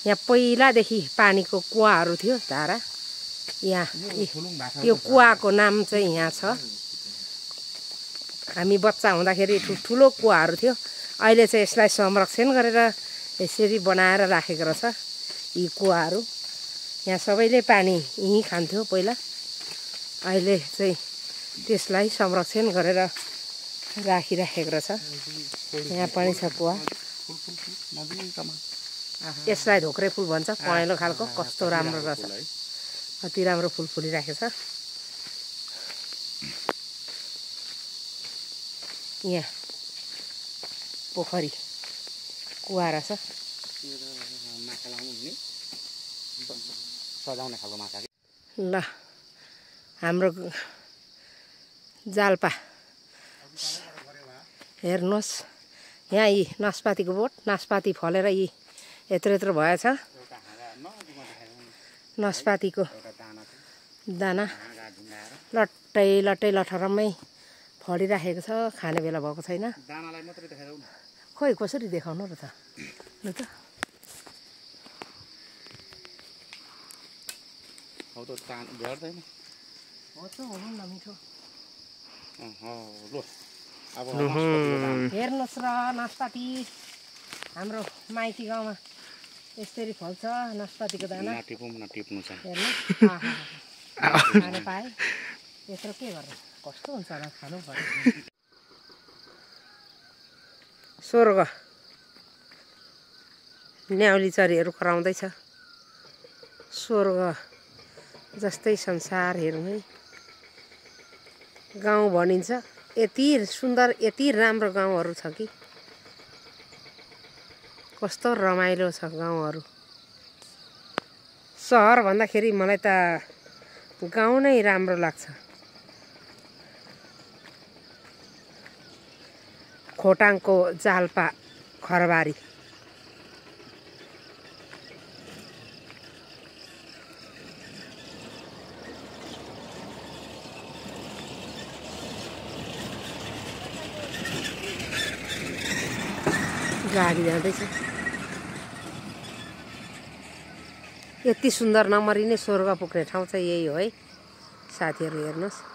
यहाँ पहिलादेखि पानीको कुवाहरू थियो धारा। यहाँ यो कुवाको नाम चाहिँ यहाँ छ। हामी बच्चा हुँदाखेरि ठुलो कुवाहरू थियो। अहिले चाहिँ यसलाई संरक्षण गरेर यसरी बनाएर राखेको रहेछ यी कुवाहरू। यहाँ सबैले पानी यहीँ खान्थ्यो पहिला। अहिले चाहिँ त्यसलाई संरक्षण गरेर राखिराखेको रहेछ। यहाँ पनि छ कुवा। यसलाई ढोक्रे फुल भन्छ, पहेँलो खालको। कस्तो राम्रो रहेछ, अति राम्रो फुल फुलिराखेको छ। यहाँ पोखरी कुवा रहेछ। ल हाम्रो जाल्पा हेर्नुहोस्, यहाँ यी नास्पातीको बोट, नास्पाती फलेर यी यत्रो यत्रो भएछ। नास्पातीको दाना लट्टै लट्टै लठरम्मै फलिराखेको छ। खाने बेला भएको छैन। खोइ कसरी देखाउनु र त, ल त। हेर्नुहोस् र नास्पाती हाम्रो माइती गाउँमा यसरी फल्छ नास्पातीको दाना। हेर्नुहोस् खानु पाएँ, यत्रो के गर्नु, कस्तो हुन्छ होला खानु पर्यो। स्वर्ग न्याउली चरीहरू कराउँदैछ। स्वर्ग जस्तै संसार हेरौँ है। गाउँ भनिन्छ, यति सुन्दर यति राम्रो गाउँहरू छ कि कस्तो रमाइलो छ गाउँहरू। सहर भन्दाखेरि मलाई त गाउँ नै राम्रो लाग्छ। खोटाङको जाल्पा खरबारी। गाडी जाँदैछ। यति सुन्दर नमरी नै स्वर्ग पुग्ने ठाउँ चाहिँ यही हो है साथीहरू। हेर्नुहोस्।